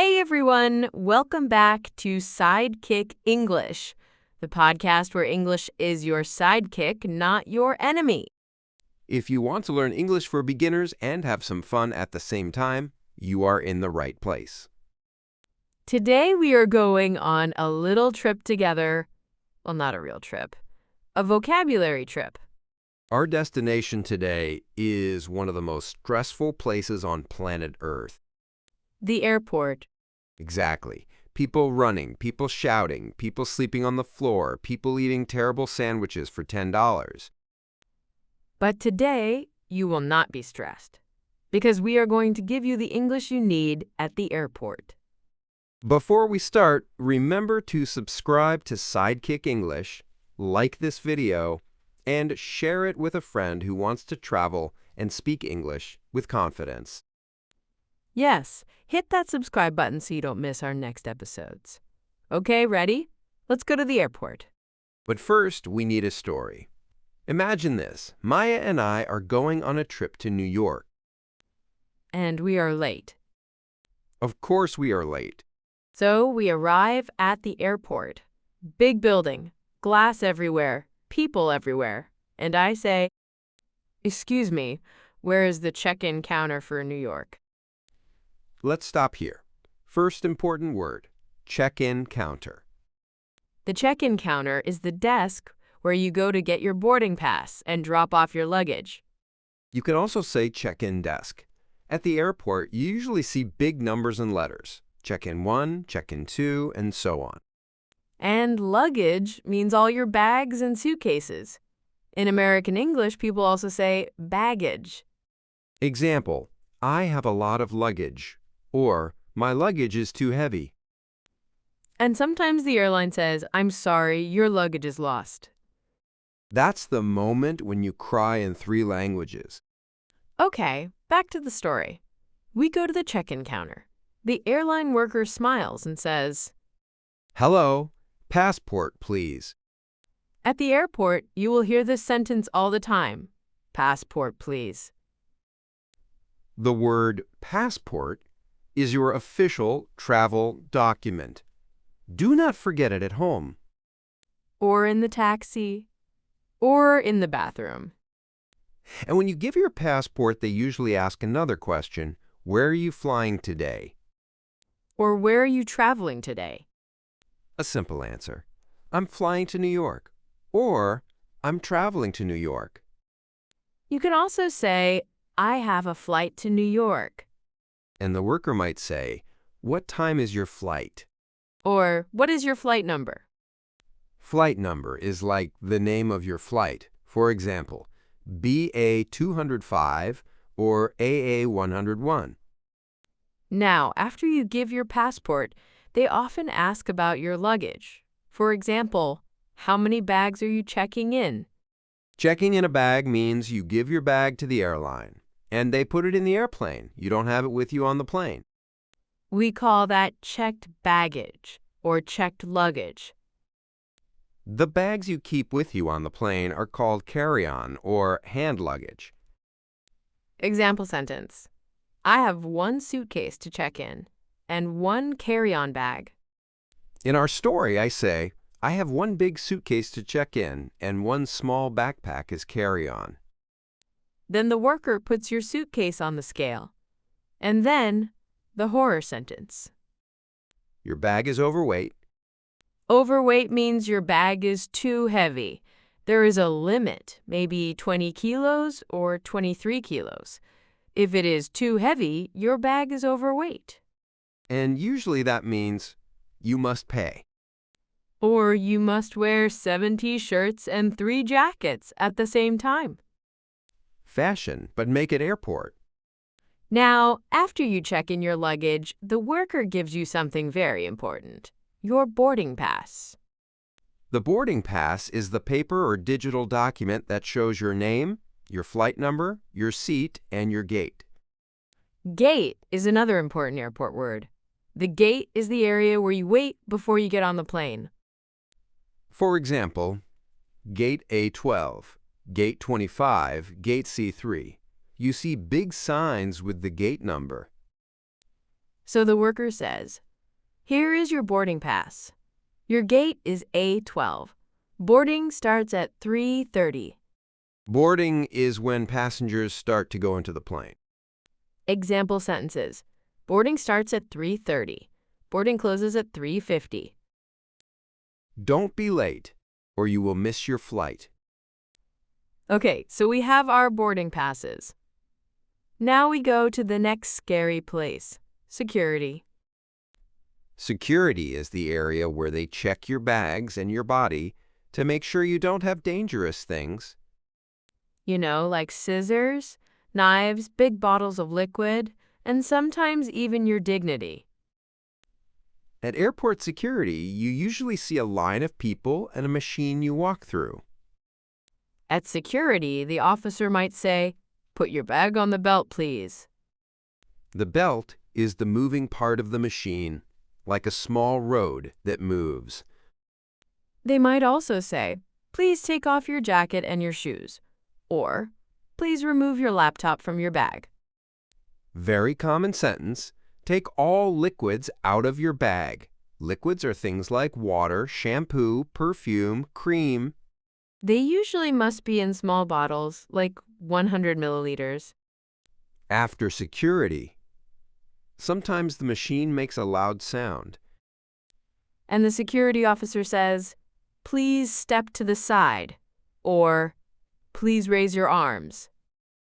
Hey everyone, welcome back to Sidekick English, the podcast where English is your sidekick, not your enemy. If you want to learn English for beginners and have some fun at the same time, you are in the right place. Today we are going on a little trip together. Well, not a real trip, a vocabulary trip. Our destination today is one of the most stressful places on planet Earth. The airport. Exactly. People running, people shouting, people sleeping on the floor, people eating terrible sandwiches for $10. But today you will not be stressed because we are going to give you the English you need at the airport. Before we start, remember to subscribe to Sidekick English, like this video, and share it with a friend who wants to travel and speak English with confidence. Yes, hit that subscribe button so you don't miss our next episodes. Okay, ready? Let's go to the airport. But first, we need a story. Imagine this. Maya and I are going on a trip to New York. And we are late. Of course we are late. So we arrive at the airport. Big building, glass everywhere, people everywhere. And I say, "Excuse me, where is the check-in counter for New York?" Let's stop here. First important word, check-in counter. The check-in counter is the desk where you go to get your boarding pass and drop off your luggage. You can also say check-in desk. At the airport, you usually see big numbers and letters. Check-in 1, check-in 2, and so on. And luggage means all your bags and suitcases. In American English, people also say baggage. Example, I have a lot of luggage, or my luggage is too heavy. And sometimes the airline says, "I'm sorry, your luggage is lost." That's the moment when you cry in 3 languages. Okay, back to the story. We go to the check-in counter. The airline worker smiles and says, Hello, passport, please. "At the airport, you will hear this sentence all the time. Passport, please." The word passport is your official travel document. Do not forget it at home. Or in the taxi. Or in the bathroom. And when you give your passport, they usually ask another question. Where are you flying today? Or where are you traveling today? A simple answer. I'm flying to New York. Or I'm traveling to New York. You can also say, "I have a flight to New York." And the worker might say, what time is your flight? Or, "What is your flight number?" Flight number is like the name of your flight. For example, BA 205 or AA 101. Now, after you give your passport, they often ask about your luggage. For example, how many bags are you checking in? Checking in a bag means you give your bag to the airline, and they put it in the airplane. You don't have it with you on the plane. We call that checked baggage or checked luggage. The bags you keep with you on the plane are called carry-on or hand luggage. Example sentence. I have 1 suitcase to check in and 1 carry-on bag. In our story, I say, I have 1 big suitcase to check in and 1 small backpack is carry-on. Then the worker puts your suitcase on the scale. And then the horror sentence. Your bag is overweight. Overweight means your bag is too heavy. There is a limit, maybe 20 kilos or 23 kilos. If it is too heavy, your bag is overweight. And usually that means you must pay. Or you must wear 7 t-shirts and 3 jackets at the same time. Fashion, but make it airport. Now, after you check in your luggage, the worker gives you something very important. Your boarding pass. The boarding pass is the paper or digital document that shows your name, your flight number, your seat, and your gate. Gate is another important airport word. The gate is the area where you wait before you get on the plane. For example, Gate A12, Gate 25, Gate C3. You see big signs with the gate number. So the worker says, "Here is your boarding pass. Your gate is A12. Boarding starts at 3:30. Boarding is when passengers start to go into the plane. Example sentences. Boarding starts at 3:30. Boarding closes at 3:50. Don't be late, or you will miss your flight. Okay, so we have our boarding passes. Now we go to the next scary place, security. Security is the area where they check your bags and your body to make sure you don't have dangerous things. You know, like scissors, knives, big bottles of liquid, and sometimes even your dignity. At airport security, you usually see a line of people and a machine you walk through. At security, the officer might say, "Put your bag on the belt, please." The belt is the moving part of the machine, like a small road that moves. They might also say, "Please take off your jacket and your shoes," or "Please remove your laptop from your bag." Very common sentence. Take all liquids out of your bag. Liquids are things like water, shampoo, perfume, cream. They usually must be in small bottles, like 100 milliliters. After security, sometimes the machine makes a loud sound. And the security officer says, "Please step to the side," or "Please raise your arms."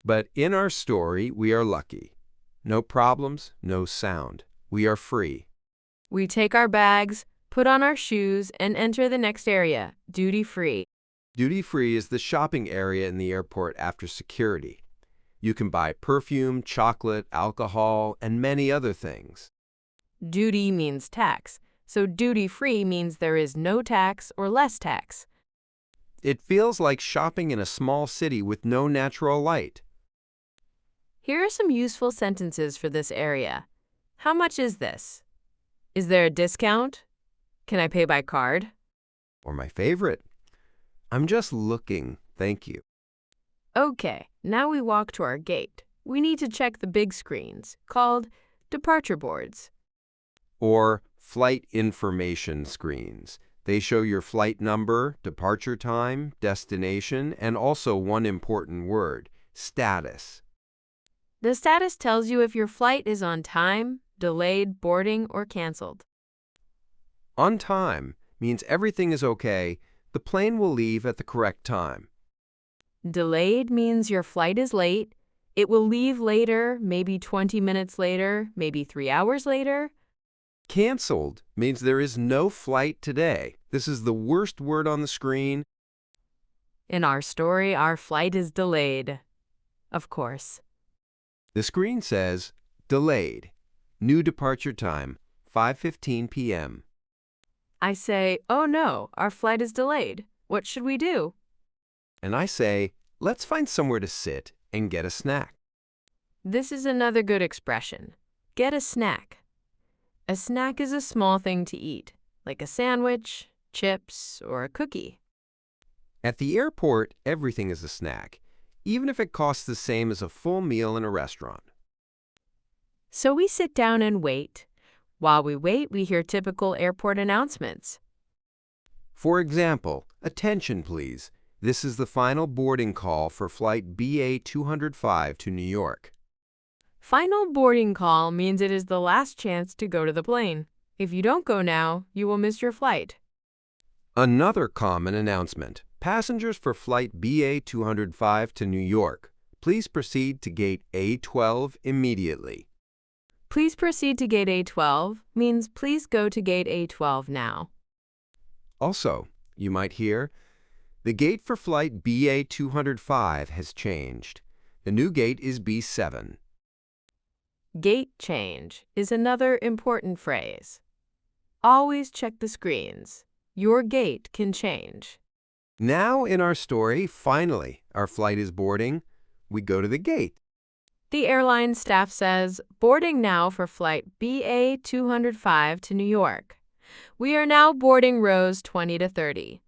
But in our story, we are lucky. No problems, no sound. We are free. We take our bags, put on our shoes, and enter the next area, duty-free. Duty-free is the shopping area in the airport after security. You can buy perfume, chocolate, alcohol, and many other things. Duty means tax, so duty-free means there is no tax or less tax. It feels like shopping in a small city with no natural light. Here are some useful sentences for this area. How much is this? Is there a discount? Can I pay by card? Or my favorite, I'm just looking, thank you. Okay, now we walk to our gate. We need to check the big screens, called departure boards. Or flight information screens. They show your flight number, departure time, destination, and also one important word, status. The status tells you if your flight is on time, delayed, boarding, or canceled. On time means everything is okay. The plane will leave at the correct time. Delayed means your flight is late. It will leave later, maybe 20 minutes later, maybe 3 hours later. Canceled means there is no flight today. This is the worst word on the screen. In our story, our flight is delayed. Of course. The screen says, delayed. New departure time, 5:15 p.m. I say, "Oh no, our flight is delayed. What should we do?" And I say, let's find somewhere to sit and get a snack. This is another good expression. Get a snack. A snack is a small thing to eat, like a sandwich, chips, or a cookie. At the airport, everything is a snack, even if it costs the same as a full meal in a restaurant. So we sit down and wait. While we wait, we hear typical airport announcements. For example, attention please. This is the final boarding call for flight BA 205 to New York. Final boarding call means it is the last chance to go to the plane. If you don't go now, you will miss your flight. Another common announcement. Passengers for flight BA 205 to New York, please proceed to gate A12 immediately. Please proceed to gate A12 means please go to gate A12 now. Also, you might hear, the gate for flight BA 205 has changed. The new gate is B7. Gate change is another important phrase. Always check the screens. Your gate can change. Now in our story, finally, our flight is boarding. We go to the gate. The airline staff says, "Boarding now for flight BA 205 to New York. We are now boarding rows 20 to 30.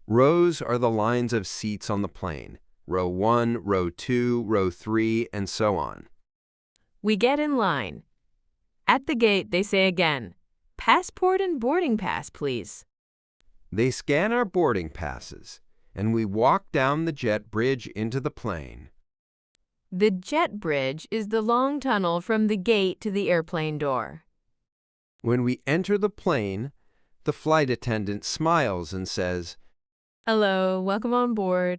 Rows are the lines of seats on the plane. Row 1, row 2, row 3, and so on. We get in line. At the gate, they say again, "Passport and boarding pass, please." They scan our boarding passes, and we walk down the jet bridge into the plane. The jet bridge is the long tunnel from the gate to the airplane door. When we enter the plane, the flight attendant smiles and says, "Hello, welcome on board."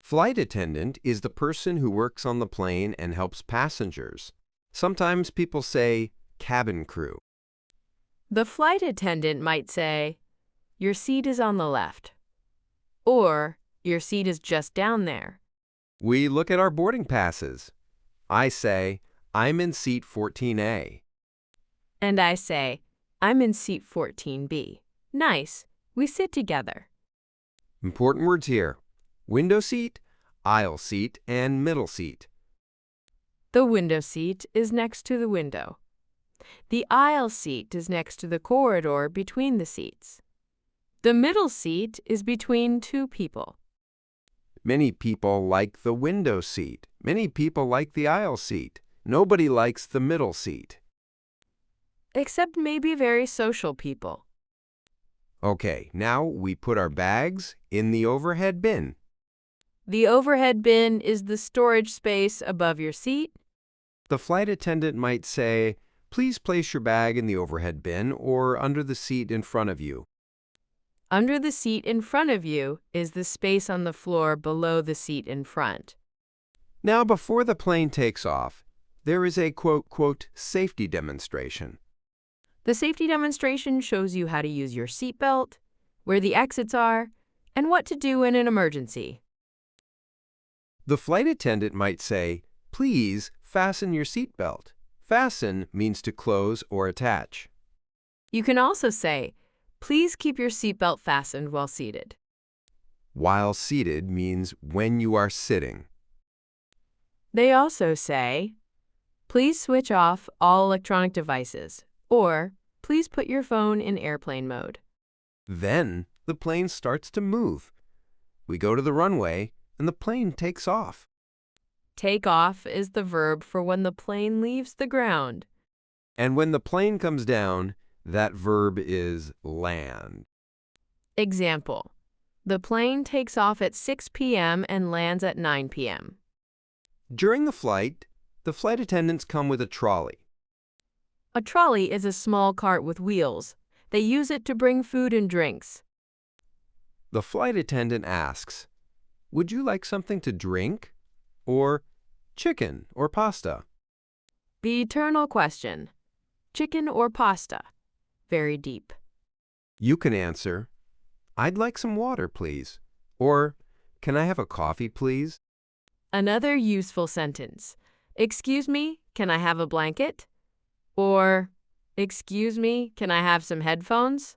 Flight attendant is the person who works on the plane and helps passengers. Sometimes people say cabin crew. The flight attendant might say, "Your seat is on the left," or "Your seat is just down there." We look at our boarding passes. I say, I'm in seat 14A. And I say, "I'm in seat 14B. Nice, we sit together." Important words here: window seat, aisle seat, and middle seat. The window seat is next to the window. The aisle seat is next to the corridor between the seats. The middle seat is between two people. Many people like the window seat. Many people like the aisle seat. Nobody likes the middle seat. Except maybe very social people. Okay, now we put our bags in the overhead bin. The overhead bin is the storage space above your seat. The flight attendant might say, please place your bag in the overhead bin or under the seat in front of you. Under the seat in front of you is the space on the floor below the seat in front. Now, before the plane takes off, there is a quote, safety demonstration. The safety demonstration shows you how to use your seatbelt, where the exits are, and what to do in an emergency. The flight attendant might say, please fasten your seatbelt. Fasten means to close or attach. You can also say, "Please keep your seatbelt fastened while seated." While seated means when you are sitting. They also say, "Please switch off all electronic devices," or "Please put your phone in airplane mode." Then the plane starts to move. We go to the runway and the plane takes off. Take off is the verb for when the plane leaves the ground. And when the plane comes down, that verb is land. Example: the plane takes off at 6 p.m. and lands at 9 p.m. During the flight attendants come with a trolley. A trolley is a small cart with wheels. They use it to bring food and drinks. The flight attendant asks, would you like something to drink? Or chicken or pasta? The eternal question: chicken or pasta? Very deep. You can answer, I'd like some water, please. Or, can I have a coffee, please? Another useful sentence: excuse me, can I have a blanket? Or, excuse me, can I have some headphones?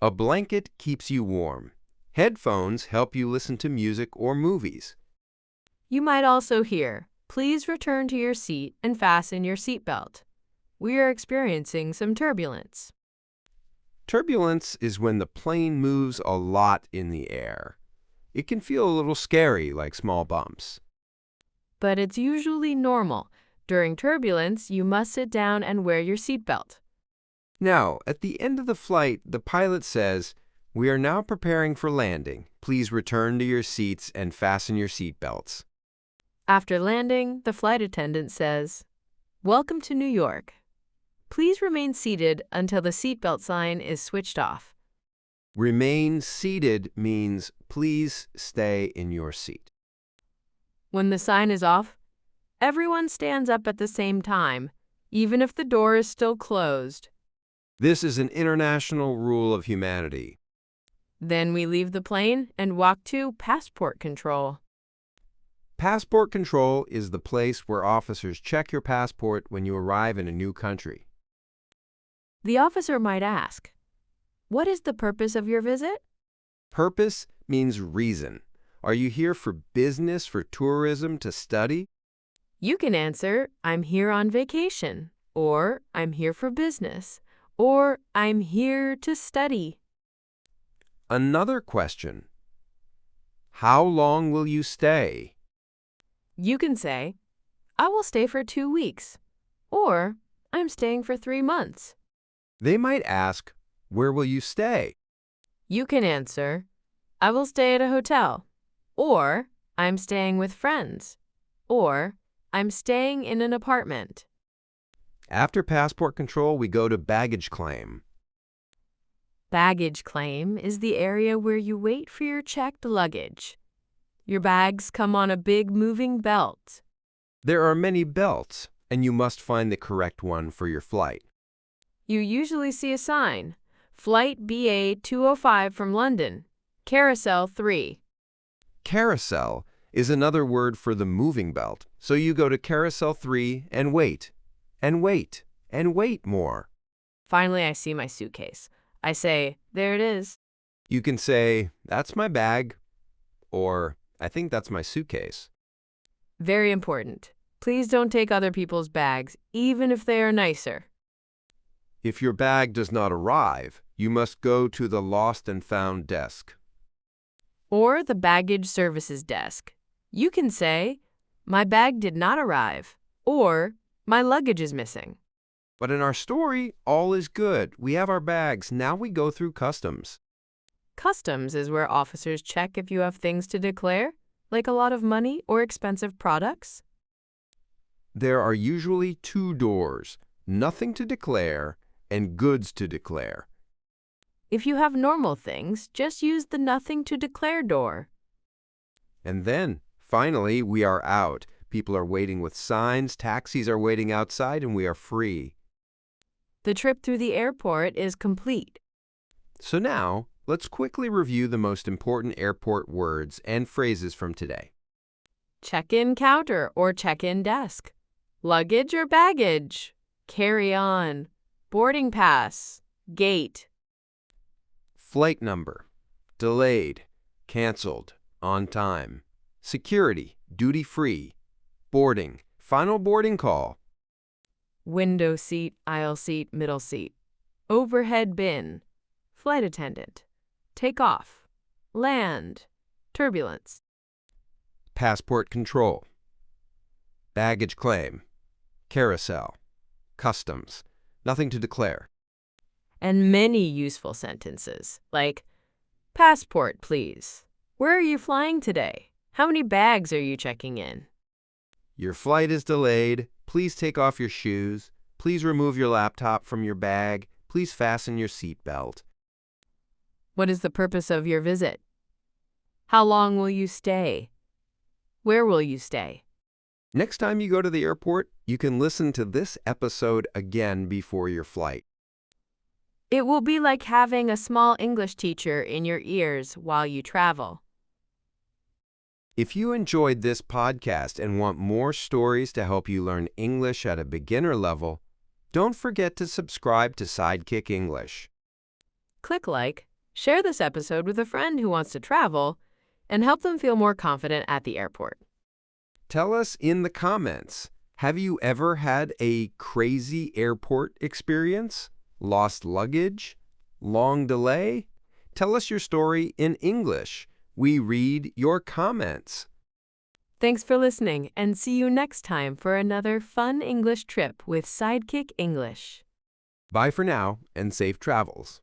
A blanket keeps you warm. Headphones help you listen to music or movies. You might also hear, "Please return to your seat and fasten your seatbelt. We are experiencing some turbulence." Turbulence is when the plane moves a lot in the air. It can feel a little scary, like small bumps. But it's usually normal. During turbulence, you must sit down and wear your seatbelt. Now, at the end of the flight, the pilot says, we are now preparing for landing. Please return to your seats and fasten your seatbelts. After landing, the flight attendant says, "Welcome to New York. Please remain seated until the seatbelt sign is switched off." Remain seated means please stay in your seat. When the sign is off, everyone stands up at the same time, even if the door is still closed. This is an international rule of humanity. Then we leave the plane and walk to passport control. Passport control is the place where officers check your passport when you arrive in a new country. The officer might ask, "What is the purpose of your visit?" Purpose means reason. Are you here for business, for tourism, to study? You can answer, "I'm here on vacation," or "I'm here for business," or "I'm here to study." Another question. How long will you stay? You can say, "I will stay for 2 weeks," or I'm staying for 3 months. They might ask, where will you stay? You can answer, I will stay at a hotel, or I'm staying with friends, or I'm staying in an apartment. After passport control, we go to baggage claim. Baggage claim is the area where you wait for your checked luggage. Your bags come on a big moving belt. There are many belts, and you must find the correct one for your flight. You usually see a sign, Flight BA 205 from London, Carousel 3. Carousel is another word for the moving belt, so you go to Carousel 3 and wait, and wait, and wait more. Finally, I see my suitcase. I say, there it is. You can say, that's my bag, or I think that's my suitcase. Very important. Please don't take other people's bags, even if they are nicer. If your bag does not arrive, you must go to the lost and found desk. Or the baggage services desk. You can say, my bag did not arrive, or my luggage is missing. But in our story, all is good. We have our bags. Now we go through customs. Customs is where officers check if you have things to declare, like a lot of money or expensive products. There are usually 2 doors, nothing to declare and goods to declare. If you have normal things, just use the nothing to declare door. And then, finally, we are out. People are waiting with signs, taxis are waiting outside, and we are free. The trip through the airport is complete. So now, let's quickly review the most important airport words and phrases from today. Check-in counter or check-in desk. Luggage or baggage. Carry on. Boarding pass. Gate. Flight number. Delayed. Canceled. On time. Security. Duty-free. Boarding. Final boarding call. Window seat, aisle seat, middle seat. Overhead bin. Flight attendant. Take off. Land. Turbulence. Passport control. Baggage claim. Carousel. Customs. Nothing to declare. And many useful sentences, like, passport, please. Where are you flying today? How many bags are you checking in? Your flight is delayed. Please take off your shoes. Please remove your laptop from your bag. Please fasten your seatbelt. What is the purpose of your visit? How long will you stay? Where will you stay? Next time you go to the airport, you can listen to this episode again before your flight. It will be like having a small English teacher in your ears while you travel. If you enjoyed this podcast and want more stories to help you learn English at a beginner level, don't forget to subscribe to Sidekick English. Click like, share this episode with a friend who wants to travel, and help them feel more confident at the airport. Tell us in the comments, have you ever had a crazy airport experience? Lost luggage? Long delay? Tell us your story in English. We read your comments. Thanks for listening, and see you next time for another fun English trip with Sidekick English. Bye for now, and safe travels.